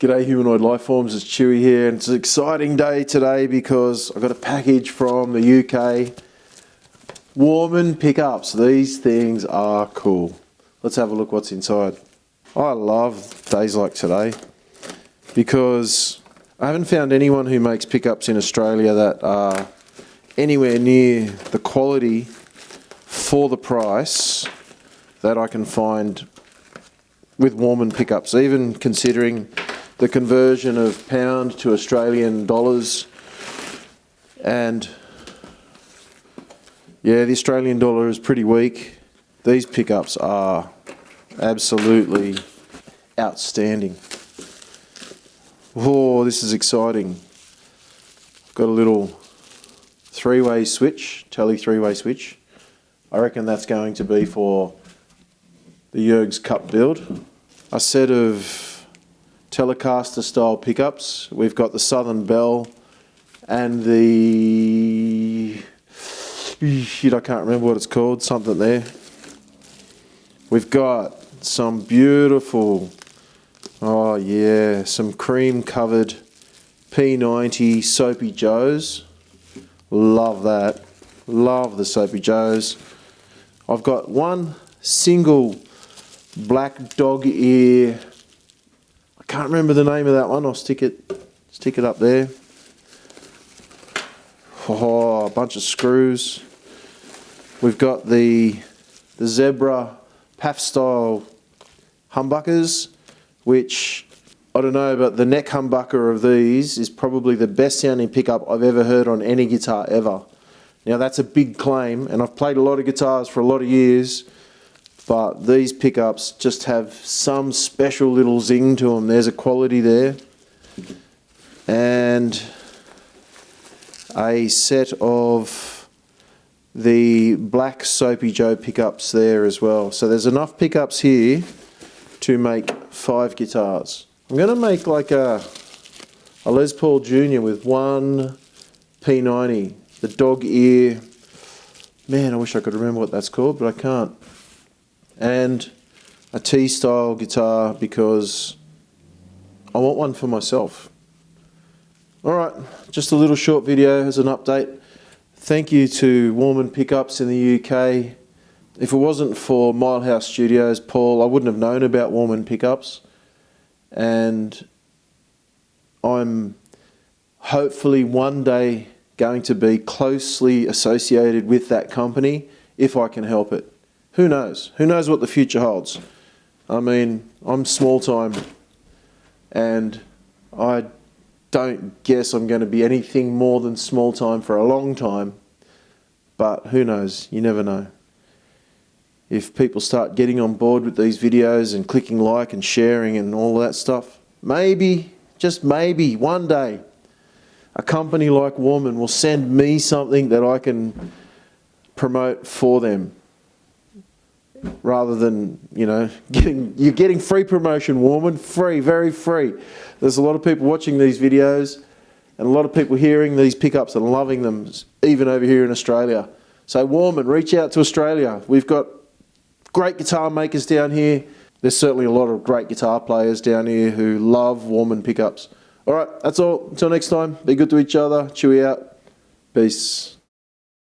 G'day Humanoid Lifeforms, it's Chewy here, and it's an exciting day today because I got a package from the UK. Warman Pickups. These things are cool. Let's have a look what's inside. I love days like today because I haven't found anyone who makes pickups in Australia that are anywhere near the quality for the price that I can find with Warman Pickups, even considering the conversion of pound to Australian dollars. And yeah, the Australian dollar is pretty weak. These pickups are absolutely outstanding. Oh, this is exciting. I've got a little three-way switch, tele three-way switch. I reckon that's going to be for the Jurg's Cup build. A set of Telecaster style pickups. We've got the Southern Belle and the... I can't remember what it's called, something there. We've got some beautiful, oh yeah, some cream covered P90 Soapy Joes. Love that. Love the Soapy Joes. I've got one single black dog ear. I can't remember the name of that one. I'll stick it up there. Oh, a bunch of screws. We've got the Zebra PAF style humbuckers, which I don't know, but the neck humbucker of these is probably the best sounding pickup I've ever heard on any guitar ever. Now that's a big claim, and I've played a lot of guitars for a lot of years, but these pickups just have some special little zing to them. There's a quality there. And a set of the black Soapy Joe pickups there as well. So there's enough pickups here to make 5 guitars. I'm going to make like a Les Paul Jr. with one P90, the dog ear. Man, I wish I could remember what that's called, but I can't. And a T-style guitar because I want one for myself. Alright, just a little short video as an update. Thank you to Warman Pickups in the UK. If it wasn't for Milehouse Studios, Paul, I wouldn't have known about Warman Pickups. And I'm hopefully one day going to be closely associated with that company if I can help it. Who knows? Who knows what the future holds? I mean, I'm small time and I don't guess I'm going to be anything more than small time for a long time, but who knows? You never know. If people start getting on board with these videos and clicking like and sharing and all that stuff, maybe, just maybe, one day a company like Warman will send me something that I can promote for them. Rather than, you know, you're getting free promotion, Warman, free, very free. There's a lot of people watching these videos and a lot of people hearing these pickups and loving them, even over here in Australia. So Warman, reach out to Australia. We've got great guitar makers down here. There's certainly a lot of great guitar players down here who love Warman Pickups. Alright, that's all. Until next time, be good to each other. Chewy out. Peace.